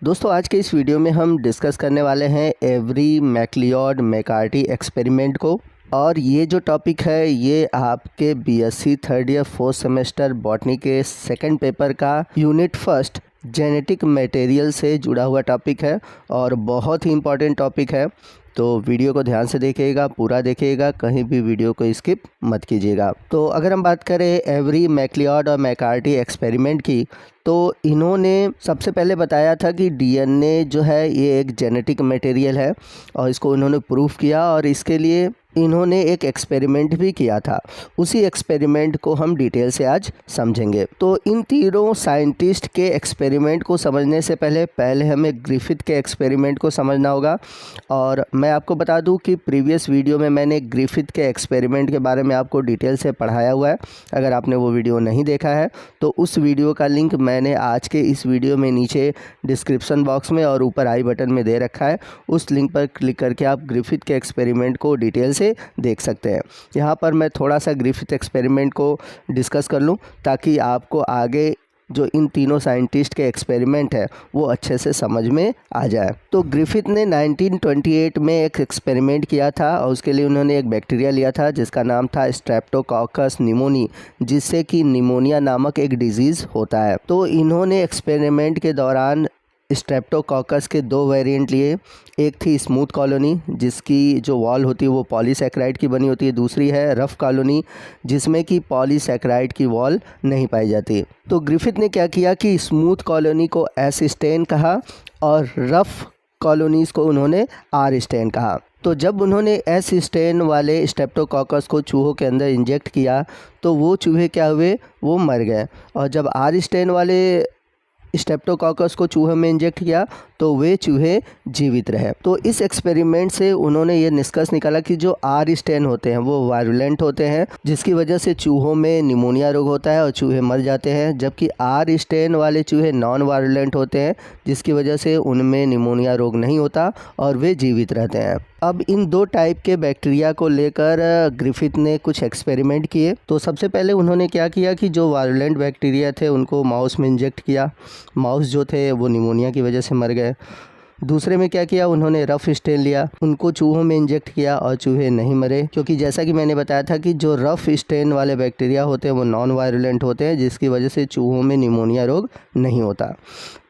दोस्तों आज के इस वीडियो में हम डिस्कस करने वाले हैं एवरी मैक्लियोड मैकार्टी एक्सपेरिमेंट को। और ये जो टॉपिक है ये आपके BSc third year fourth semester botany के सेकंड पेपर का यूनिट फर्स्ट जेनेटिक मटेरियल से जुड़ा हुआ टॉपिक है और बहुत ही इम्पॉर्टेंट टॉपिक है। तो वीडियो को ध्यान से देखिएगा, पूरा देखिएगा, कहीं भी वीडियो को स्किप मत कीजिएगा। तो अगर हम बात करें एवरी मैक्लियोड और मैकार्टी एक्सपेरिमेंट की, तो इन्होंने सबसे पहले बताया था कि डीएनए जो है ये एक जेनेटिक मटेरियल है और इसको इन्होंने प्रूफ किया और इसके लिए इन्होंने एक एक्सपेरिमेंट भी किया था। उसी एक्सपेरिमेंट को हम डिटेल से आज समझेंगे। तो इन तीनों साइंटिस्ट के एक्सपेरिमेंट को समझने से पहले हमें ग्रिफिथ के एक्सपेरिमेंट को समझना होगा। और मैं आपको बता दूं कि प्रीवियस वीडियो में मैंने ग्रिफिथ के एक्सपेरिमेंट के बारे में आपको डिटेल से पढ़ाया हुआ है। अगर आपने वो वीडियो नहीं देखा है तो उस वीडियो का लिंक मैंने आज के इस वीडियो में नीचे डिस्क्रिप्शन बॉक्स में और ऊपर आई बटन में दे रखा है। उस लिंक पर क्लिक करके आप ग्रिफिथ के एक्सपेरिमेंट को डिटेल से देख सकते हैं। यहाँ पर मैं थोड़ा सा ग्रिफिथ एक्सपेरिमेंट को डिस्कस कर लूँ ताकि आपको आगे जो इन तीनों साइंटिस्ट के एक्सपेरिमेंट है वो अच्छे से समझ में आ जाए। तो ग्रिफिथ ने 1928 में एक एक्सपेरिमेंट किया था और उसके लिए उन्होंने एक बैक्टीरिया लिया था जिसका नाम था स्ट्रेप्टोकोकस निमोनी, जिससे कि निमोनिया नामक एक डिजीज़ होता है। तो इन्होंने एक्सपेरिमेंट के दौरान स्ट्रेप्टोकोकस के दो वेरिएंट लिए। एक थी स्मूथ कॉलोनी जिसकी जो वॉल होती है वो पॉलीसैकेराइड की बनी होती है, दूसरी है रफ़ कॉलोनी जिसमें कि पॉलीसैकेराइड की वॉल नहीं पाई जाती। तो ग्रिफिथ ने क्या किया कि स्मूथ कॉलोनी को एस स्टेन कहा और रफ़ कॉलोनीज़ को उन्होंने आर स्टेन कहा। तो जब उन्होंने एस स्टेन वाले स्ट्रेप्टोकोकस को चूहों के अंदर इंजेक्ट किया तो वो चूहे क्या हुए, वो मर गए। और जब आर स्टेन वाले स्ट्रेप्टोकोकस को चूहे में इंजेक्ट किया तो वे चूहे जीवित रहे। तो इस एक्सपेरिमेंट से उन्होंने ये निष्कर्ष निकाला कि जो आर स्टेन होते हैं वो वायरुलेंट होते हैं, जिसकी वजह से चूहों में निमोनिया रोग होता है और चूहे मर जाते हैं, जबकि आर स्टेन वाले चूहे नॉन वायरुलेंट होते हैं जिसकी वजह से उनमें निमोनिया रोग नहीं होता और वे जीवित रहते हैं। अब इन दो टाइप के बैक्टीरिया को लेकर ग्रिफिथ ने कुछ एक्सपेरिमेंट किए। तो सबसे पहले उन्होंने क्या किया कि जो वायरुलेंट बैक्टीरिया थे उनको माउस में इंजेक्ट किया। माउस जो थे वो निमोनिया की वजह से मर गए। दूसरे में क्या किया, उन्होंने रफ़ स्टेन लिया, उनको चूहों में इंजेक्ट किया और चूहे नहीं मरे, क्योंकि जैसा कि मैंने बताया था कि जो रफ़ स्टेन वाले बैक्टीरिया होते हैं वो नॉन वायरुलेंट होते हैं जिसकी वजह से चूहों में निमोनिया रोग नहीं होता।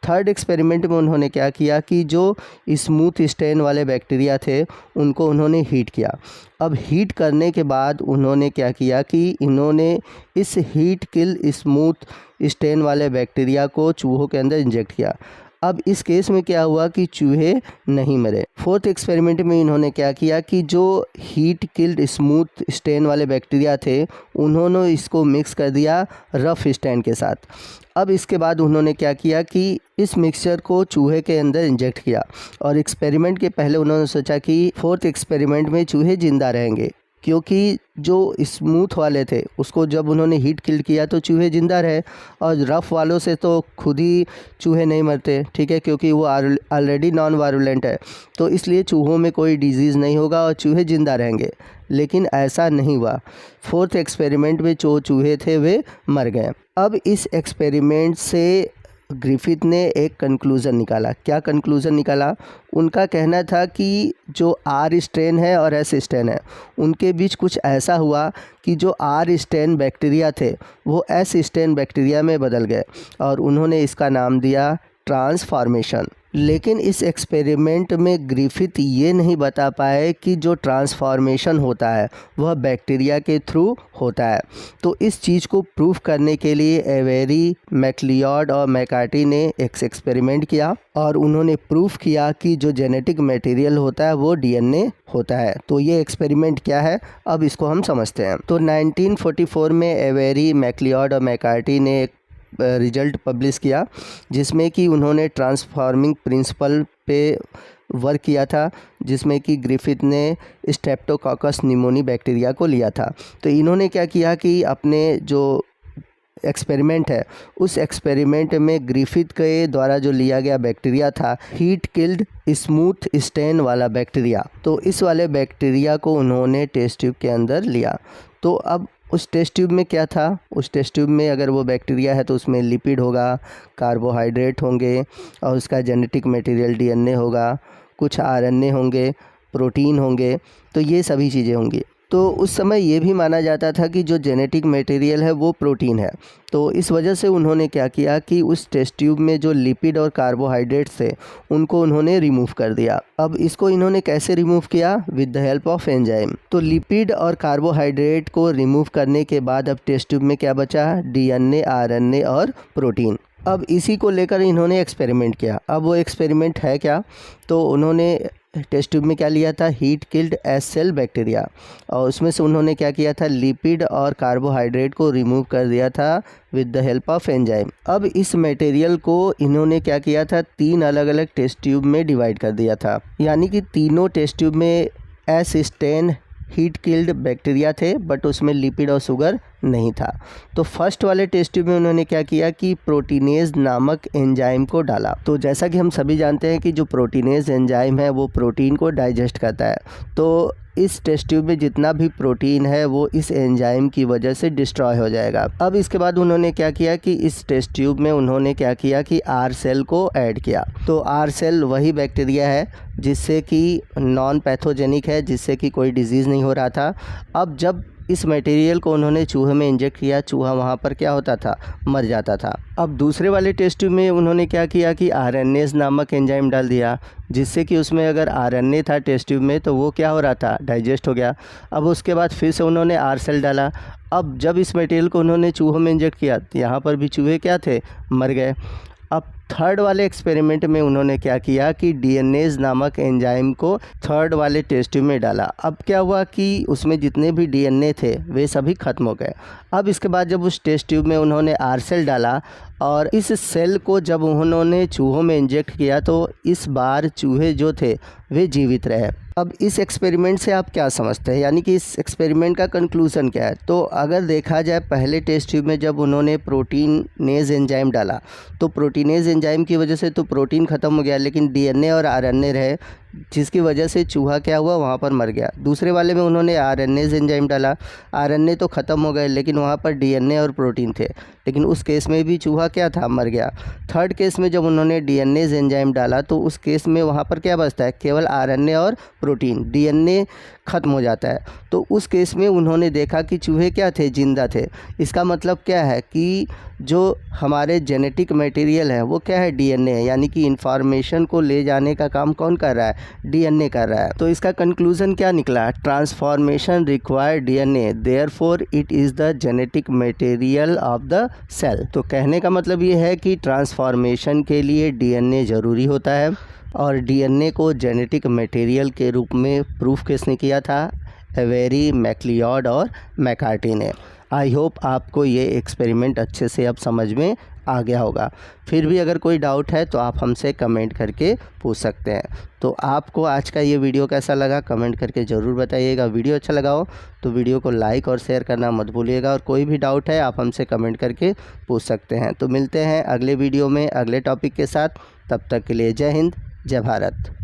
थर्ड एक्सपेरिमेंट में उन्होंने क्या किया कि जो स्मूथ स्टेन वाले बैक्टीरिया थे उनको उन्होंने हीट किया। अब हीट करने के बाद उन्होंने क्या किया कि इन्होंने इस हीट किल स्मूथ स्टेन वाले बैक्टीरिया को चूहों के अंदर इंजेक्ट किया। अब इस केस में क्या हुआ कि चूहे नहीं मरे। फोर्थ एक्सपेरिमेंट में इन्होंने क्या किया कि जो हीट किल्ड स्मूथ स्टेन वाले बैक्टीरिया थे उन्होंने इसको मिक्स कर दिया रफ़ स्टेन के साथ। अब इसके बाद उन्होंने क्या किया कि इस मिक्सचर को चूहे के अंदर इंजेक्ट किया और एक्सपेरिमेंट के पहले उन्होंने सोचा कि फोर्थ एक्सपेरिमेंट में चूहे जिंदा रहेंगे, क्योंकि जो स्मूथ वाले थे उसको जब उन्होंने हीट किल किया तो चूहे ज़िंदा रहे और रफ़ वालों से तो खुद ही चूहे नहीं मरते, ठीक है, क्योंकि वो ऑलरेडी नॉन वायरुलेंट है। तो इसलिए चूहों में कोई डिजीज़ नहीं होगा और चूहे ज़िंदा रहेंगे। लेकिन ऐसा नहीं हुआ। फोर्थ एक्सपेरिमेंट में जो चूहे थे वे मर गए। अब इस एक्सपेरिमेंट से ग्रिफिथ ने एक कंक्लूज़न निकाला। क्या कंक्लूज़न निकाला? उनका कहना था कि जो आर स्ट्रेन है और एस स्ट्रेन है उनके बीच कुछ ऐसा हुआ कि जो आर स्ट्रेन बैक्टीरिया थे वो एस स्ट्रेन बैक्टीरिया में बदल गए और उन्होंने इसका नाम दिया ट्रांसफॉर्मेशन। लेकिन इस एक्सपेरिमेंट में ग्रिफिथ ये नहीं बता पाए कि जो ट्रांसफॉर्मेशन होता है वह बैक्टीरिया के थ्रू होता है। तो इस चीज़ को प्रूफ करने के लिए एवेरी, मैक्लियोड और मैकार्टी ने एक एक्सपेरिमेंट किया और उन्होंने प्रूफ किया कि जो जेनेटिक मटेरियल होता है वो डीएनए होता है। तो ये एक्सपेरिमेंट क्या है अब इसको हम समझते हैं। तो 1944 में एवेरी, मैक्लियोड और मैकार्टी ने एक रिजल्ट पब्लिश किया जिसमें कि उन्होंने ट्रांसफॉर्मिंग प्रिंसिपल पे वर्क किया था, जिसमें कि ग्रिफिथ ने स्ट्रेप्टोकोकस निमोनी बैक्टीरिया को लिया था। तो इन्होंने क्या किया कि अपने जो एक्सपेरिमेंट है उस एक्सपेरिमेंट में ग्रिफिथ के द्वारा जो लिया गया बैक्टीरिया था हीट किल्ड स्मूथ स्टेन वाला बैक्टीरिया, तो इस वाले बैक्टीरिया को उन्होंने टेस्ट ट्यूब के अंदर लिया। तो अब उस टेस्ट ट्यूब में क्या था, उस टेस्ट ट्यूब में अगर वो बैक्टीरिया है तो उसमें लिपिड होगा, कार्बोहाइड्रेट होंगे और उसका जेनेटिक मटेरियल डीएनए होगा, कुछ आरएनए होंगे, प्रोटीन होंगे, तो ये सभी चीज़ें होंगी। तो उस समय ये भी माना जाता था कि जो जेनेटिक मटेरियल है वो प्रोटीन है। तो इस वजह से उन्होंने क्या किया कि उस टेस्ट ट्यूब में जो लिपिड और कार्बोहाइड्रेट्स थे उनको उन्होंने रिमूव कर दिया। अब इसको इन्होंने कैसे रिमूव किया? With the help of enzyme. तो लिपिड और कार्बोहाइड्रेट को रिमूव करने के बाद अब टेस्ट ट्यूब में क्या बचा? डीएनए, आरएनए और प्रोटीन। अब इसी को लेकर इन्होंने एक्सपेरिमेंट किया। अब वो एक्सपेरिमेंट है क्या? तो उन्होंने टेस्ट ट्यूब में क्या लिया था? Heat killed S cell bacteria, और उसमें से उन्होंने क्या किया था? लिपिड और कार्बोहाइड्रेट को रिमूव कर दिया था with the help of enzyme. अब इस मटेरियल को इन्होंने क्या किया था? 3 अलग अलग टेस्ट ट्यूब में डिवाइड कर दिया था, यानी कि तीनों टेस्ट ट्यूब में S strain heat killed bacteria थे, बट उसमें लिपिड और शुगर नहीं था। तो फर्स्ट वाले टेस्ट ट्यूब में उन्होंने क्या किया कि प्रोटीनेज नामक एंजाइम को डाला। तो जैसा कि हम सभी जानते हैं कि जो प्रोटीनेज एंजाइम है वो प्रोटीन को डाइजेस्ट करता है। तो इस टेस्ट ट्यूब में जितना भी प्रोटीन है वो इस एंजाइम की वजह से डिस्ट्रॉय हो जाएगा। अब इसके बाद उन्होंने क्या किया कि इस टेस्ट ट्यूब में उन्होंने क्या किया कि आर सेल को ऐड किया। तो आर सेल वही बैक्टीरिया है जिससे कि नॉन पैथोजेनिक है, जिससे कि कोई डिजीज़ नहीं हो रहा था। अब जब इस मटेरियल को उन्होंने चूहे में इंजेक्ट किया, चूहा वहाँ पर क्या होता था? मर जाता था। अब दूसरे वाले टेस्ट ट्यूब में उन्होंने क्या किया कि आरएनएज नामक एंजाइम डाल दिया, जिससे कि उसमें अगर आरएनए था टेस्ट ट्यूब में तो वो क्या हो रहा था? डाइजेस्ट हो गया। अब उसके बाद फिर से उन्होंने आर सेल डाला। अब जब इस मटेरियल को उन्होंने चूहों में इंजेक्ट किया तो यहाँ पर भी चूहे क्या थे? मर गए। अब थर्ड वाले एक्सपेरिमेंट में उन्होंने क्या किया कि डीएनएज नामक एंजाइम को थर्ड वाले टेस्ट ट्यूब में डाला। अब क्या हुआ कि उसमें जितने भी डीएनए थे वे सभी खत्म हो गए। अब इसके बाद जब उस टेस्ट ट्यूब में उन्होंने आर सेल डाला और इस सेल को जब उन्होंने चूहों में इंजेक्ट किया तो इस बार चूहे जो थे वे जीवित रहे। अब इस एक्सपेरिमेंट से आप क्या समझते हैं, यानी कि इस एक्सपेरिमेंट का कंक्लूज़न क्या है? तो अगर देखा जाए पहले टेस्ट ट्यूब में जब उन्होंने प्रोटीनेज एंजाइम डाला तो प्रोटीनेज एंजाइम की वजह से तो प्रोटीन ख़त्म हो गया, लेकिन डीएनए और आरएनए रहे, जिसकी वजह से चूहा क्या हुआ? वहाँ पर मर गया। दूसरे वाले में उन्होंने आरएनएज एंजाइम डाला, आरएनए तो ख़त्म हो गए लेकिन वहाँ पर डीएनए और प्रोटीन थे, लेकिन उस केस में भी चूहा क्या था? मर गया। थर्ड केस में जब उन्होंने डीएनएज एंजाइम डाला तो उस केस में वहाँ पर क्या बचता है? केवल आरएनए और प्रोटीन, डीएनए ख़त्म हो जाता है। तो उस केस में उन्होंने देखा कि चूहे क्या थे? जिंदा थे। इसका मतलब क्या है कि जो हमारे जेनेटिक मटेरियल है वो क्या है? डीएनए है, यानी कि इंफॉर्मेशन को ले जाने का काम कौन कर रहा है? डीएनए कर रहा है। तो इसका कंक्लूजन क्या निकला? Transformation require DNA, therefore it is the genetic material of the cell. तो कहने का मतलब ये है कि ट्रांसफॉर्मेशन के लिए डीएनए ज़रूरी होता है, और डीएनए को जेनेटिक मटेरियल के रूप में प्रूफ किसने किया था? एवेरी, मैक्लियोड और मैकार्टी ने। आई होप आपको ये एक्सपेरिमेंट अच्छे से अब समझ में आ गया होगा। फिर भी अगर कोई डाउट है तो आप हमसे कमेंट करके पूछ सकते हैं। तो आपको आज का ये वीडियो कैसा लगा कमेंट करके ज़रूर बताइएगा। वीडियो अच्छा लगा हो तो वीडियो को लाइक और शेयर करना मत भूलिएगा, और कोई भी डाउट है आप हमसे कमेंट करके पूछ सकते हैं। तो मिलते हैं अगले वीडियो में अगले टॉपिक के साथ। तब तक के लिए जय हिंद, जय भारत।